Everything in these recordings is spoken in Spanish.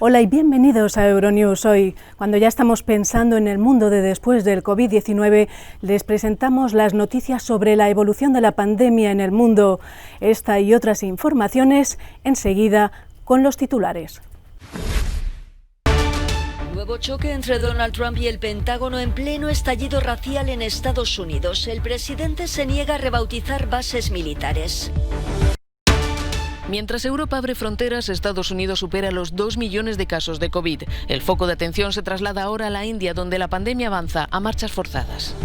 Hola y bienvenidos a Euronews. Hoy, cuando ya estamos pensando en el mundo de después del COVID-19, les presentamos las noticias sobre la evolución de la pandemia en el mundo. Esta y otras informaciones enseguida con los titulares. Nuevo choque entre Donald Trump y el Pentágono en pleno estallido racial en Estados Unidos. El presidente se niega a rebautizar bases militares. Mientras Europa abre fronteras, Estados Unidos supera los 2 millones de casos de COVID. El foco de atención se traslada ahora a la India, donde la pandemia avanza a marchas forzadas.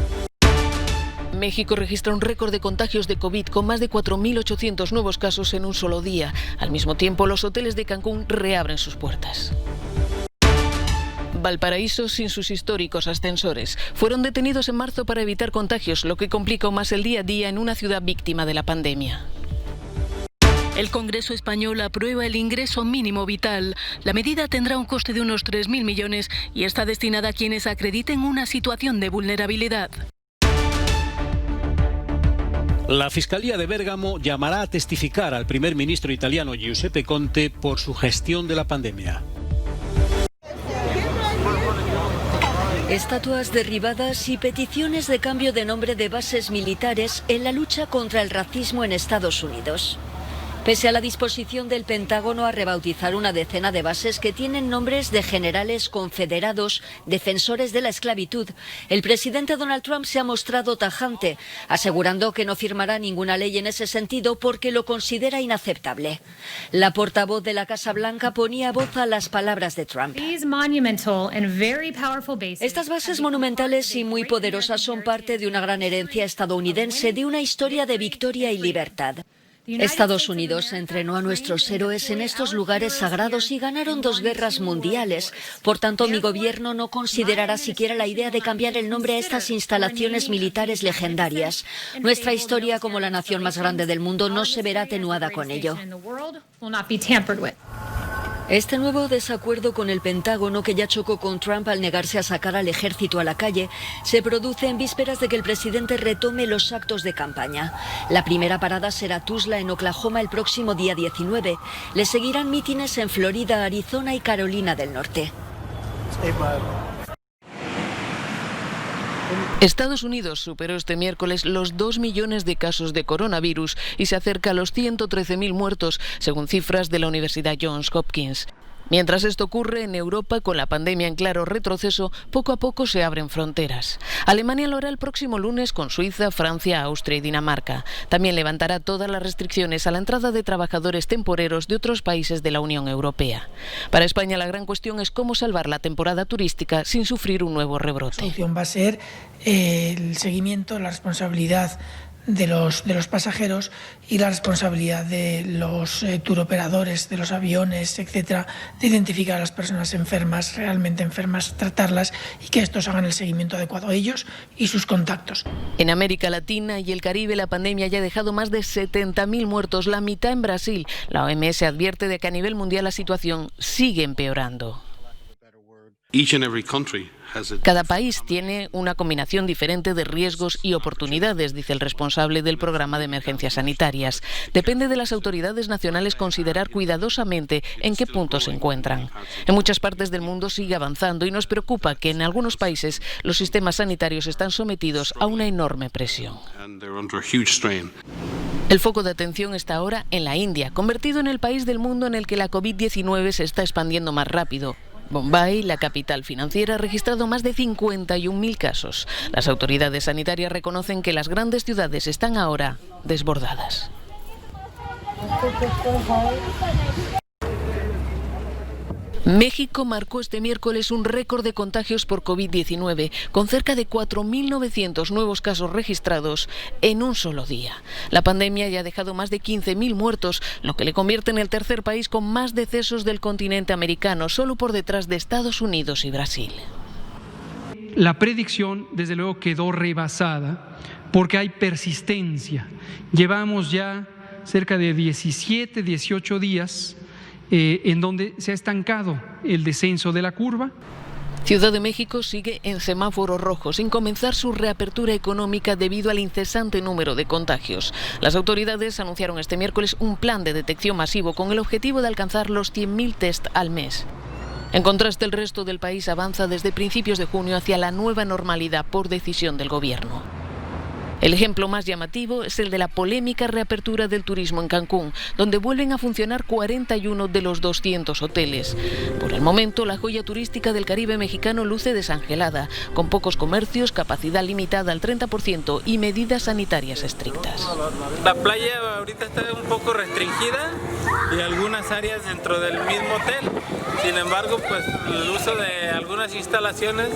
México registra un récord de contagios de COVID con más de 4.800 nuevos casos en un solo día. Al mismo tiempo, los hoteles de Cancún reabren sus puertas. Valparaíso sin sus históricos ascensores. Fueron detenidos en marzo para evitar contagios, lo que complica aún más el día a día en una ciudad víctima de la pandemia. El Congreso español aprueba el ingreso mínimo vital. La medida tendrá un coste de unos 3.000 millones y está destinada a quienes acrediten una situación de vulnerabilidad. La Fiscalía de Bérgamo llamará a testificar al primer ministro italiano Giuseppe Conte por su gestión de la pandemia. Estatuas derribadas y peticiones de cambio de nombre de bases militares en la lucha contra el racismo en Estados Unidos. Pese a la disposición del Pentágono a rebautizar una decena de bases que tienen nombres de generales confederados, defensores de la esclavitud, el presidente Donald Trump se ha mostrado tajante, asegurando que no firmará ninguna ley en ese sentido porque lo considera inaceptable. La portavoz de la Casa Blanca ponía voz a las palabras de Trump. Estas bases monumentales y muy poderosas son parte de una gran herencia estadounidense, de una historia de victoria y libertad. Estados Unidos entrenó a nuestros héroes en estos lugares sagrados y ganaron 2 guerras mundiales. Por tanto, mi gobierno no considerará siquiera la idea de cambiar el nombre a estas instalaciones militares legendarias. Nuestra historia como la nación más grande del mundo no se verá atenuada con ello. Este nuevo desacuerdo con el Pentágono, que ya chocó con Trump al negarse a sacar al ejército a la calle, se produce en vísperas de que el presidente retome los actos de campaña. La primera parada será Tulsa, en Oklahoma, el próximo día 19. Le seguirán mítines en Florida, Arizona y Carolina del Norte. Estados Unidos superó este miércoles los 2 millones de casos de coronavirus y se acerca a los 113.000 muertos, según cifras de la Universidad Johns Hopkins. Mientras esto ocurre, en Europa, con la pandemia en claro retroceso, poco a poco se abren fronteras. Alemania lo hará el próximo lunes con Suiza, Francia, Austria y Dinamarca. También levantará todas las restricciones a la entrada de trabajadores temporeros de otros países de la Unión Europea. Para España, la gran cuestión es cómo salvar la temporada turística sin sufrir un nuevo rebrote. La solución va a ser el seguimiento, la responsabilidad de los pasajeros y la responsabilidad de los turoperadores, de los aviones, etcétera, de identificar a las personas enfermas, realmente enfermas, tratarlas y que estos hagan el seguimiento adecuado a ellos y sus contactos. En América Latina y el Caribe, la pandemia ya ha dejado más de 70.000 muertos, la mitad en Brasil. La OMS advierte de que a nivel mundial la situación sigue empeorando. Cada país tiene una combinación diferente de riesgos y oportunidades, dice el responsable del programa de emergencias sanitarias. Depende de las autoridades nacionales considerar cuidadosamente en qué punto se encuentran. En muchas partes del mundo sigue avanzando y nos preocupa que en algunos países los sistemas sanitarios están sometidos a una enorme presión. El foco de atención está ahora en la India, convertido en el país del mundo en el que la COVID-19 se está expandiendo más rápido. Bombay, la capital financiera, ha registrado más de 51.000 casos. Las autoridades sanitarias reconocen que las grandes ciudades están ahora desbordadas. México marcó este miércoles un récord de contagios por COVID-19, con cerca de 4.900 nuevos casos registrados en un solo día. La pandemia ya ha dejado más de 15.000 muertos, lo que le convierte en el tercer país con más decesos del continente americano, solo por detrás de Estados Unidos y Brasil. La predicción, desde luego, quedó rebasada porque hay persistencia. Llevamos ya cerca de 17, 18 días en donde se ha estancado el descenso de la curva. Ciudad de México sigue en semáforo rojo, sin comenzar su reapertura económica debido al incesante número de contagios. Las autoridades anunciaron este miércoles un plan de detección masivo con el objetivo de alcanzar los 100.000 test al mes. En contraste, el resto del país avanza desde principios de junio hacia la nueva normalidad por decisión del gobierno. El ejemplo más llamativo es el de la polémica reapertura del turismo en Cancún, donde vuelven a funcionar 41 de los 200 hoteles. Por el momento, la joya turística del Caribe mexicano luce desangelada, con pocos comercios, capacidad limitada al 30% y medidas sanitarias estrictas. La playa ahorita está un poco restringida y algunas áreas dentro del mismo hotel. Sin embargo, pues el uso de algunas instalaciones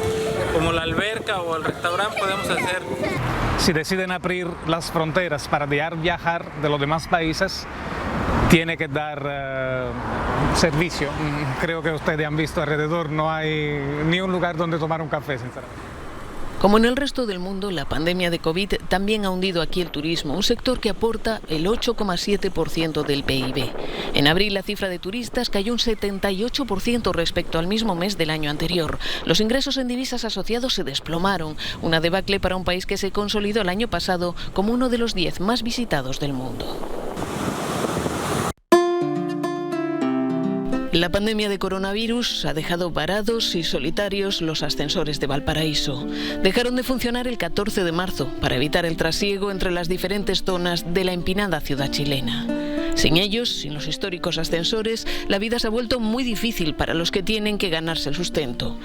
como la alberca o el restaurante podemos hacer. Si deciden abrir las fronteras para dejar viajar de los demás países, tiene que dar servicio. Creo que ustedes han visto alrededor, no hay ni un lugar donde tomar un café, sinceramente. Como en el resto del mundo, la pandemia de COVID también ha hundido aquí el turismo, un sector que aporta el 8,7% del PIB. En abril, la cifra de turistas cayó un 78% respecto al mismo mes del año anterior. Los ingresos en divisas asociados se desplomaron, una debacle para un país que se consolidó el año pasado como uno de los 10 más visitados del mundo. La pandemia de coronavirus ha dejado varados y solitarios los ascensores de Valparaíso. Dejaron de funcionar el 14 de marzo para evitar el trasiego entre las diferentes zonas de la empinada ciudad chilena. Sin ellos, sin los históricos ascensores, la vida se ha vuelto muy difícil para los que tienen que ganarse el sustento.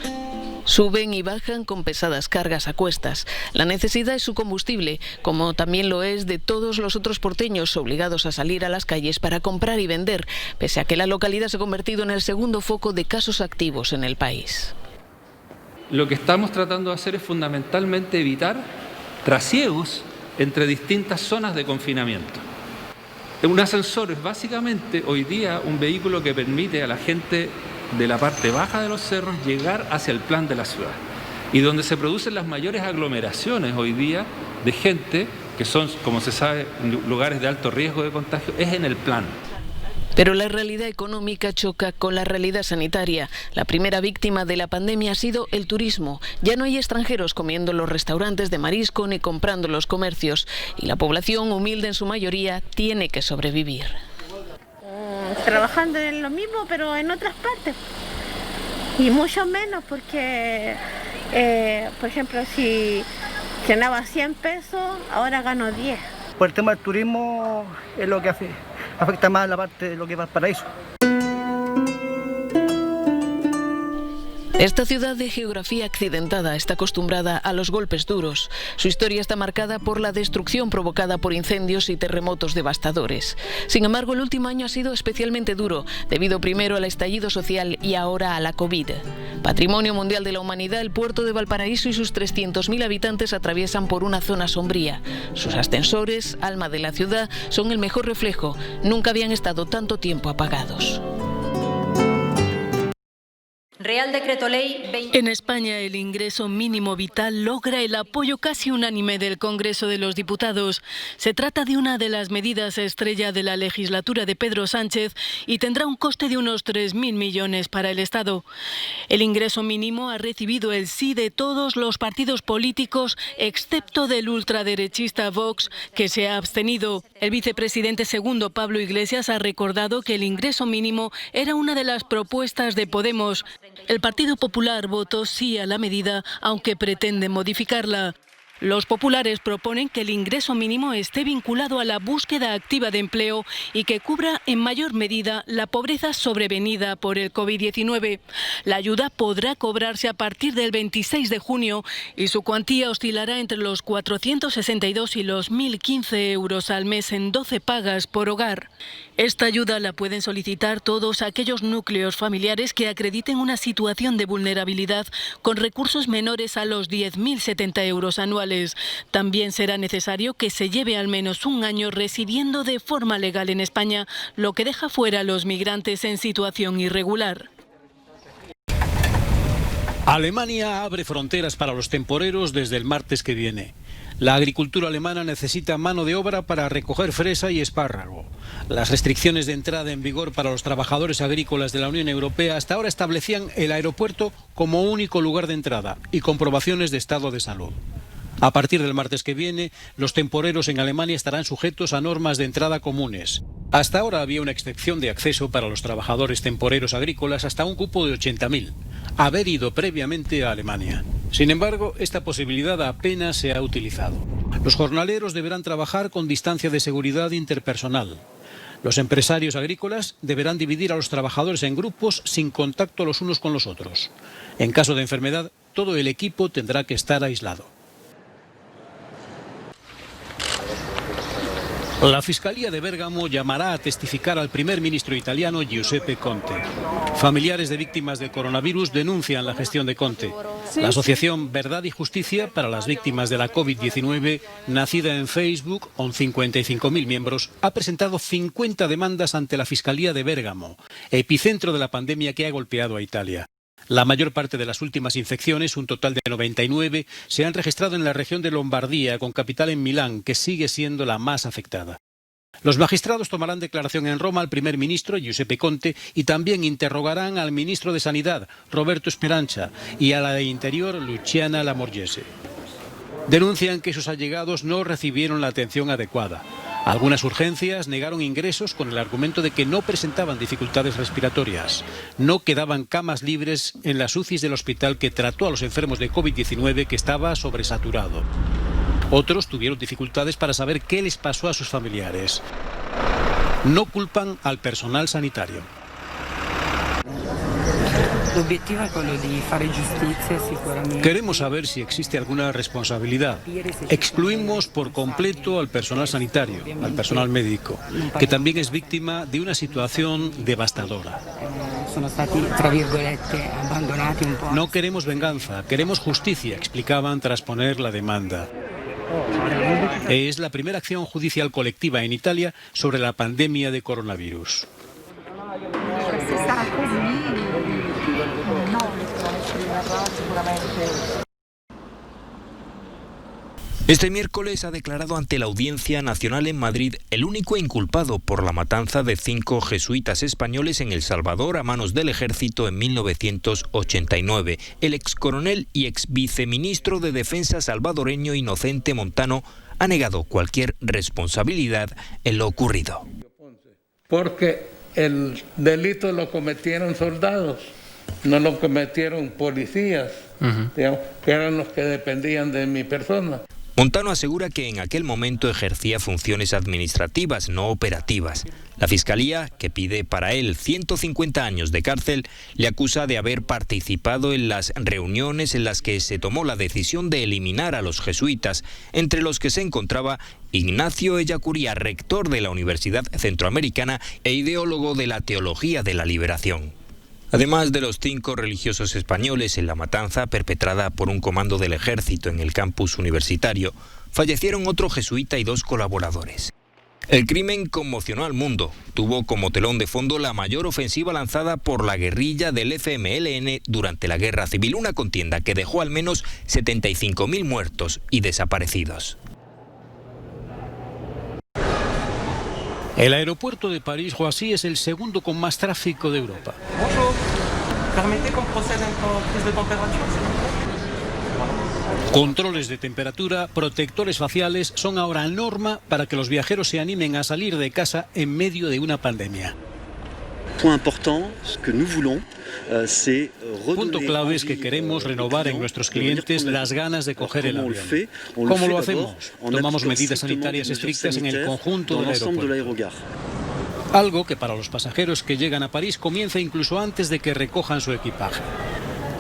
Suben y bajan con pesadas cargas a cuestas. La necesidad es su combustible, como también lo es de todos los otros porteños obligados a salir a las calles para comprar y vender, pese a que la localidad se ha convertido en el segundo foco de casos activos en el país. Lo que estamos tratando de hacer es fundamentalmente evitar trasiegos entre distintas zonas de confinamiento. Un ascensor es básicamente hoy día un vehículo que permite a la gente de la parte baja de los cerros llegar hacia el plan de la ciudad y donde se producen las mayores aglomeraciones hoy día de gente que son, como se sabe, lugares de alto riesgo de contagio, es en el plan. Pero la realidad económica choca con la realidad sanitaria. La primera víctima de la pandemia ha sido el turismo. Ya no hay extranjeros comiendo en los restaurantes de marisco ni comprando en los comercios. Y la población, humilde en su mayoría, tiene que sobrevivir. Trabajando en lo mismo, pero en otras partes. Y mucho menos porque, por ejemplo, si ganaba 100 pesos, ahora gano 10. Por el tema del turismo es lo que afecta más la parte de lo que es Valparaíso. Esta ciudad de geografía accidentada está acostumbrada a los golpes duros. Su historia está marcada por la destrucción provocada por incendios y terremotos devastadores. Sin embargo, el último año ha sido especialmente duro, debido primero al estallido social y ahora a la COVID. Patrimonio Mundial de la Humanidad, el puerto de Valparaíso y sus 300.000 habitantes atraviesan por una zona sombría. Sus ascensores, alma de la ciudad, son el mejor reflejo. Nunca habían estado tanto tiempo apagados. Real Decreto Ley 20... En España, el ingreso mínimo vital logra el apoyo casi unánime del Congreso de los Diputados. Se trata de una de las medidas estrella de la legislatura de Pedro Sánchez y tendrá un coste de unos 3.000 millones para el Estado. El ingreso mínimo ha recibido el sí de todos los partidos políticos, excepto del ultraderechista Vox, que se ha abstenido. El vicepresidente segundo, Pablo Iglesias, ha recordado que el ingreso mínimo era una de las propuestas de Podemos. El Partido Popular votó sí a la medida, aunque pretende modificarla. Los populares proponen que el ingreso mínimo esté vinculado a la búsqueda activa de empleo y que cubra en mayor medida la pobreza sobrevenida por el COVID-19. La ayuda podrá cobrarse a partir del 26 de junio y su cuantía oscilará entre los 462 y los 1.015 euros al mes en 12 pagas por hogar. Esta ayuda la pueden solicitar todos aquellos núcleos familiares que acrediten una situación de vulnerabilidad con recursos menores a los 10.070 euros anuales. También será necesario que se lleve al menos un año residiendo de forma legal en España, lo que deja fuera a los migrantes en situación irregular. Alemania abre fronteras para los temporeros desde el martes que viene. La agricultura alemana necesita mano de obra para recoger fresa y espárrago. Las restricciones de entrada en vigor para los trabajadores agrícolas de la Unión Europea hasta ahora establecían el aeropuerto como único lugar de entrada y comprobaciones de estado de salud. A partir del martes que viene, los temporeros en Alemania estarán sujetos a normas de entrada comunes. Hasta ahora había una excepción de acceso para los trabajadores temporeros agrícolas hasta un cupo de 80.000, haber ido previamente a Alemania. Sin embargo, esta posibilidad apenas se ha utilizado. Los jornaleros deberán trabajar con distancia de seguridad interpersonal. Los empresarios agrícolas deberán dividir a los trabajadores en grupos sin contacto los unos con los otros. En caso de enfermedad, todo el equipo tendrá que estar aislado. La Fiscalía de Bérgamo llamará a testificar al primer ministro italiano Giuseppe Conte. Familiares de víctimas del coronavirus denuncian la gestión de Conte. La asociación Verdad y Justicia para las víctimas de la COVID-19, nacida en Facebook, con 55.000 miembros, ha presentado 50 demandas ante la Fiscalía de Bérgamo, epicentro de la pandemia que ha golpeado a Italia. La mayor parte de las últimas infecciones, un total de 99, se han registrado en la región de Lombardía, con capital en Milán, que sigue siendo la más afectada. Los magistrados tomarán declaración en Roma al primer ministro, Giuseppe Conte, y también interrogarán al ministro de Sanidad, Roberto Speranza, y a la de Interior, Luciana Lamorgese. Denuncian que sus allegados no recibieron la atención adecuada. Algunas urgencias negaron ingresos con el argumento de que no presentaban dificultades respiratorias. No quedaban camas libres en las UCIs del hospital que trató a los enfermos de COVID-19, que estaba sobresaturado. Otros tuvieron dificultades para saber qué les pasó a sus familiares. No culpan al personal sanitario. Queremos saber si existe alguna responsabilidad. Excluimos por completo al personal sanitario, al personal médico, que también es víctima de una situación devastadora. No queremos venganza, queremos justicia, explicaban tras poner la demanda. Es la primera acción judicial colectiva en Italia sobre la pandemia de coronavirus. Este miércoles ha declarado ante la Audiencia Nacional en Madrid el único inculpado por la matanza de 5 jesuitas españoles en El Salvador a manos del ejército en 1989. El excoronel y exviceministro de Defensa salvadoreño Inocente Montano ha negado cualquier responsabilidad en lo ocurrido. Porque el delito lo cometieron soldados, no lo cometieron policías, digamos, que eran los que dependían de mi persona. Montano asegura que en aquel momento ejercía funciones administrativas, no operativas. La Fiscalía, que pide para él 150 años de cárcel, le acusa de haber participado en las reuniones en las que se tomó la decisión de eliminar a los jesuitas, entre los que se encontraba Ignacio Ellacuría, rector de la Universidad Centroamericana e ideólogo de la Teología de la Liberación. Además de los 5 religiosos españoles en la matanza perpetrada por un comando del ejército en el campus universitario, fallecieron otro jesuita y 2 colaboradores. El crimen conmocionó al mundo. Tuvo como telón de fondo la mayor ofensiva lanzada por la guerrilla del FMLN durante la Guerra Civil, una contienda que dejó al menos 75.000 muertos y desaparecidos. El aeropuerto de París-Roissy es el segundo con más tráfico de Europa. Controles de temperatura, protectores faciales son ahora norma para que los viajeros se animen a salir de casa en medio de una pandemia. Punto clave es que queremos renovar en nuestros clientes las ganas de coger el avión. ¿Cómo lo hacemos? Tomamos medidas sanitarias estrictas en el conjunto del aeropuerto. Algo que para los pasajeros que llegan a París comienza incluso antes de que recojan su equipaje.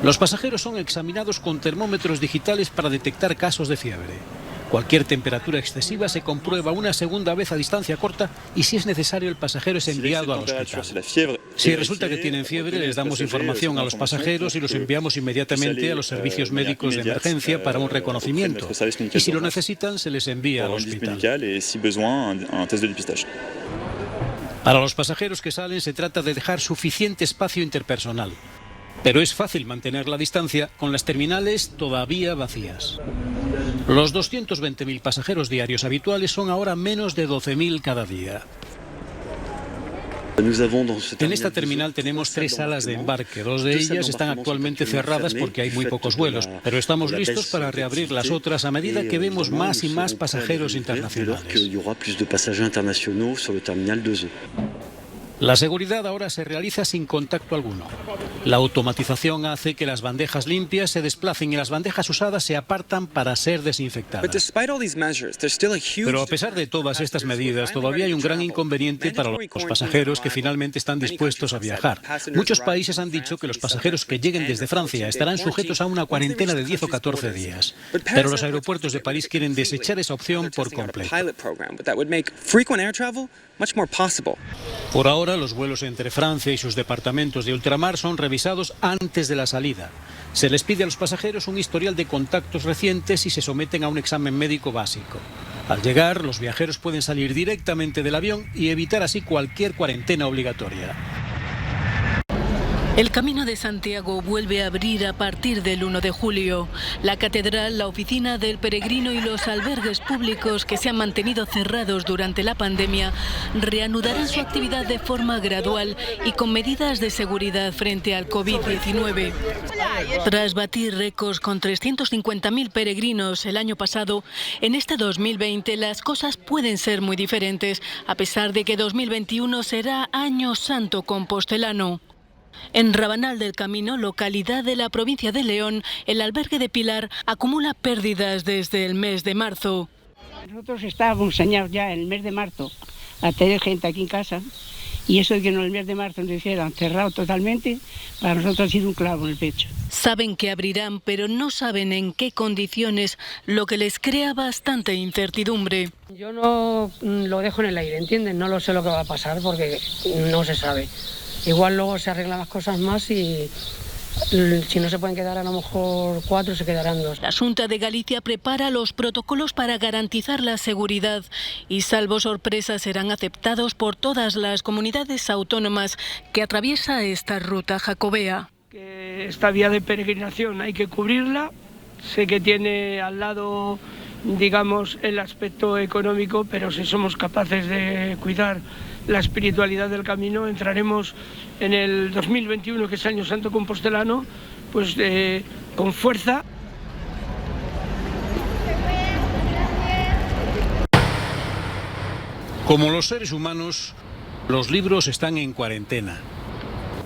Los pasajeros son examinados con termómetros digitales para detectar casos de fiebre. Cualquier temperatura excesiva se comprueba una segunda vez a distancia corta y, si es necesario, el pasajero es enviado al hospital. Si resulta que tienen fiebre, les damos información a los pasajeros y los enviamos inmediatamente a los servicios médicos de emergencia para un reconocimiento. Y si lo necesitan, se les envía al hospital. Para los pasajeros que salen se trata de dejar suficiente espacio interpersonal. Pero es fácil mantener la distancia con las terminales todavía vacías. Los 220.000 pasajeros diarios habituales son ahora menos de 12.000 cada día. En esta terminal tenemos 3 salas de embarque. 2 de ellas están actualmente cerradas porque hay muy pocos vuelos, pero estamos listos para reabrir las otras a medida que vemos más y más pasajeros internacionales. La seguridad ahora se realiza sin contacto alguno. La automatización hace que las bandejas limpias se desplacen y las bandejas usadas se apartan para ser desinfectadas. Pero a pesar de todas estas medidas, todavía hay un gran inconveniente para los pasajeros que finalmente están dispuestos a viajar. Muchos países han dicho que los pasajeros que lleguen desde Francia estarán sujetos a una cuarentena de 10 o 14 días. Pero los aeropuertos de París quieren desechar esa opción por completo. Por ahora, los vuelos entre Francia y sus departamentos de ultramar son revisados antes de la salida. Se les pide a los pasajeros un historial de contactos recientes y se someten a un examen médico básico. Al llegar, los viajeros pueden salir directamente del avión y evitar así cualquier cuarentena obligatoria. El Camino de Santiago vuelve a abrir a partir del 1 de julio. La catedral, la oficina del peregrino y los albergues públicos que se han mantenido cerrados durante la pandemia reanudarán su actividad de forma gradual y con medidas de seguridad frente al COVID-19. Tras batir récords con 350.000 peregrinos el año pasado, en este 2020 las cosas pueden ser muy diferentes, a pesar de que 2021 será Año Santo Compostelano. En Rabanal del Camino, localidad de la provincia de León, el albergue de Pilar acumula pérdidas desde el mes de marzo. Nosotros estábamos enseñados ya en el mes de marzo a tener gente aquí en casa y eso de que en el mes de marzo nos hicieran cerrado totalmente, para nosotros ha sido un clavo en el pecho. Saben que abrirán, pero no saben en qué condiciones, lo que les crea bastante incertidumbre. Yo no lo dejo en el aire, ¿entienden? No lo sé lo que va a pasar porque no se sabe. Igual luego se arreglan las cosas más y si no se pueden quedar a lo mejor 4, se quedarán 2. La Xunta de Galicia prepara los protocolos para garantizar la seguridad y, salvo sorpresa, serán aceptados por todas las comunidades autónomas que atraviesa esta ruta jacobea. Esta vía de peregrinación hay que cubrirla. Sé que tiene al lado, digamos, el aspecto económico, pero si somos capaces de cuidar la espiritualidad del camino, entraremos en el 2021, que es Año Santo Compostelano, pues con fuerza. Como los seres humanos, los libros están en cuarentena.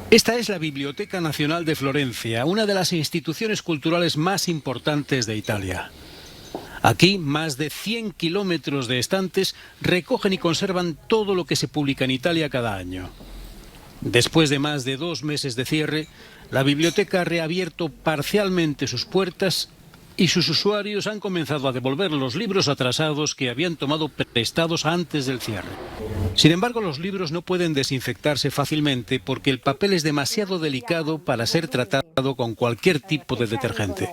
Esta es la Biblioteca Nacional de Florencia, una de las instituciones culturales más importantes de Italia. Aquí, más de 100 kilómetros de estantes recogen y conservan todo lo que se publica en Italia cada año. Después de más de 2 meses de cierre, la biblioteca ha reabierto parcialmente sus puertas y sus usuarios han comenzado a devolver los libros atrasados que habían tomado prestados antes del cierre. Sin embargo, los libros no pueden desinfectarse fácilmente porque el papel es demasiado delicado para ser tratado con cualquier tipo de detergente.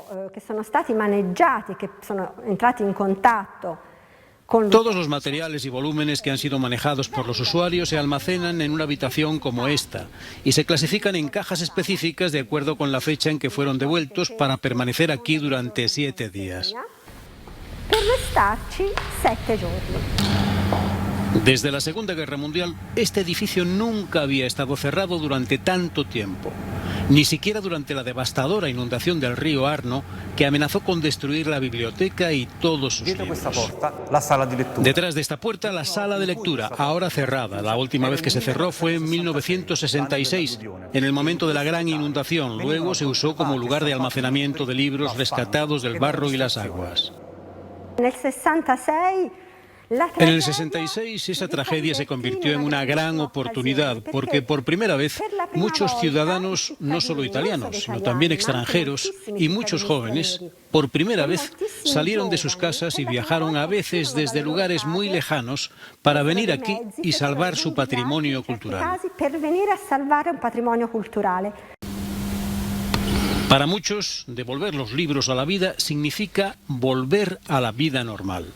Todos los materiales y volúmenes que han sido manejados por los usuarios se almacenan en una habitación como esta y se clasifican en cajas específicas de acuerdo con la fecha en que fueron devueltos para permanecer aquí durante 7 días. Desde la Segunda Guerra Mundial, este edificio nunca había estado cerrado durante tanto tiempo, ni siquiera durante la devastadora inundación del río Arno, que amenazó con destruir la biblioteca y todos sus libros. Detrás de esta puerta, la sala de lectura, ahora cerrada. La última vez que se cerró fue en 1966, en el momento de la gran inundación. Luego se usó como lugar de almacenamiento de libros rescatados del barro y las aguas. En el 66 esa tragedia se convirtió en una gran oportunidad porque por primera vez muchos ciudadanos, no solo italianos, sino también extranjeros y muchos jóvenes, por primera vez salieron de sus casas y viajaron a veces desde lugares muy lejanos para venir aquí y salvar su patrimonio cultural. Para muchos, devolver los libros a la vida significa volver a la vida normal.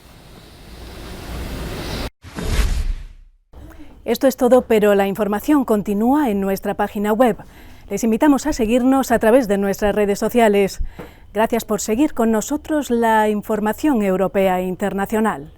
Esto es todo, pero la información continúa en nuestra página web. Les invitamos a seguirnos a través de nuestras redes sociales. Gracias por seguir con nosotros la información europea e internacional.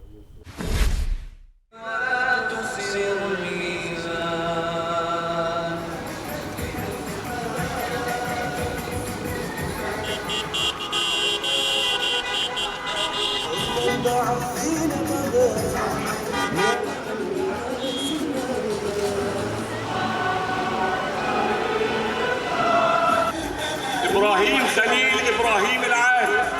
إبراهيم خليل إبراهيم العارف